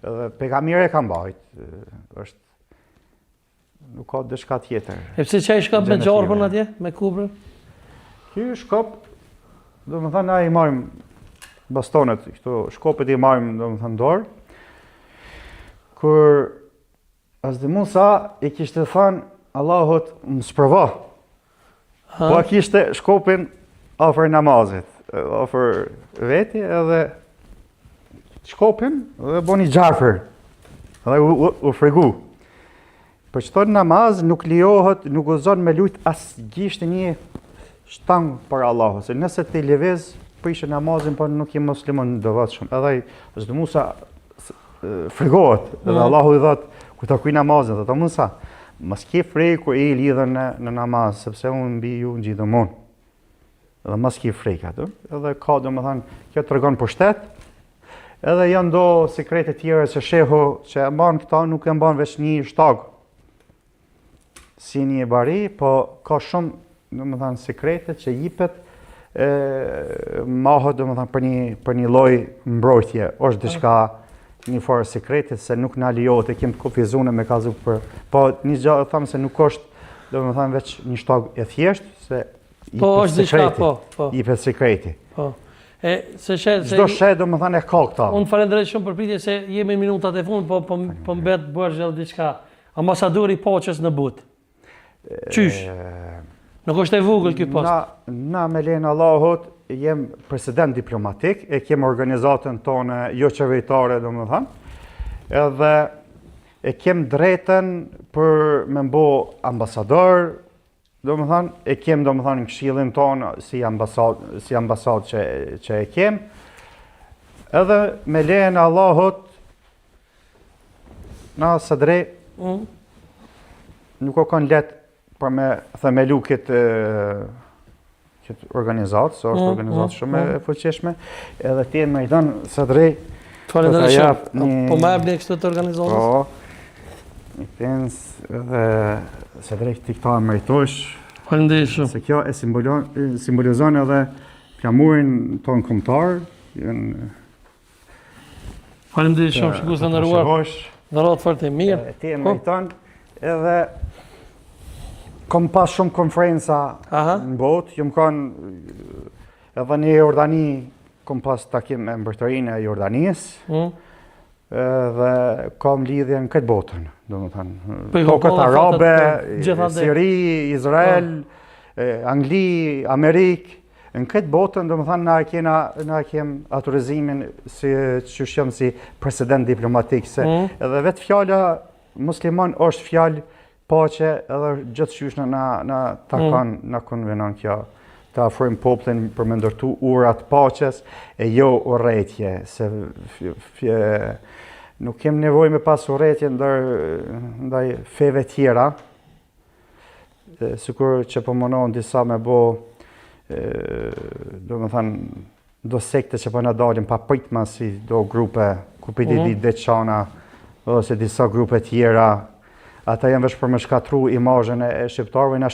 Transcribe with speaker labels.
Speaker 1: Edhe pejgamberi e ka mbajt, nuk ka diçka tjetër.
Speaker 2: E pse çaj shkop me gjarpën atje, me kubrën?
Speaker 1: Ky shkop, domethënë na i marrim bastonet, këto shkopet i marrim domethënë dorë. Kur Hazreti Musa i kishte thënë Allahut më sprovo. Po kishte shkopin afër namazit, afër veti edhe shkopin dhe boni gjarfër. Dhe u fregu. Për çdo namaz nuk lejohet, nuk gëzon me lut as gjishtë një shtang për Allahut, se nëse ti lëviz prishë namazin, po nuk je musliman devotshëm. Edhe Hazreti Musa fregohet, edhe Allahu i thot ku ta kuj namazin, thot Musa, mos ke frikë kur i lidhen në namaz, sepse unë mbi ju ngjidhem unë. Edhe mos ke frikë atë. Edhe ka domethënë kjo tregon pushtet. Edhe janë do sekrete tjera që shehu që e mban këta, nuk e mban veç një shtag. Si një bari, po ka shumë, domethënë, sekrete që jipet mahet domethënë për një lloj mbrojtje. Është diçka një farë sekrete se nuk na lejohet, e kem të kufizuar me kazu për. Po një gjë them se nuk është domethënë veç një shtag e thjeshtë, se
Speaker 2: po është diçka po.
Speaker 1: Jipet sekreti.
Speaker 2: Po. Çdo
Speaker 1: shet domethënë e ka këta.
Speaker 2: Unë falenderoj shumë për pyetjen se jemi në minutat e fundit, po mbet bësh edhe diçka. Ambasadori i paqes në botë. Qysh? Nuk është e vogël ky post.
Speaker 1: Na me lejen e Allahut jem president diplomatik, e kem organizatën tonë jo qeveritare domethënë. Edhe e kem drejtën për me mbo ambasador, domethënë, e kem domethënë këshillin tonë si ambasadë që e kem. Edhe me lejen e Allahut na së drejt nuk o kanë letë për me themelu këtë organizatë, se është organizatë shumë e fuqishme, edhe ti me i dhënë së drejt.
Speaker 2: Falenderoj shumë. Po më jap ne kështu të organizatës?
Speaker 1: Po. I thënë edhe së drejt ti këta meritosh.
Speaker 2: Falenderoj shumë.
Speaker 1: Se kjo e simbolizon edhe flamurin tonë kombëtar.
Speaker 2: Falenderoj shumë, shikues të nderuar. Dhuratë fort e mirë.
Speaker 1: Ti e meriton edhe kom pas shumë konferenca në botë, jam kanë edhe në Jordani, kom pas takim me mbretërinë e Jordanisë, dhe kam lidhje në këtë botën, domethënë, tokët arabe, Siri, Izrael, Angli, Amerikë, në këtë botën, domethënë, na kem autorizimin si jam si president diplomatik, se edhe vetë fjala musliman është fjalë paqe, edhe gjithë qysh na takon, na konvenon kjo, ta afrojmë popullin për me ndërtu urat paqes e jo urrëtie, se nuk kem nevojë me pas urrëtie ndaj feve tjera, sikur që po mundohen disa me bo, domethënë, do sekte që po na dalin pa pritma si do grupe ku piti deçana ose disa grupe tjera. Ata janë veç për me shkatru imazhen e shqiptarëve, na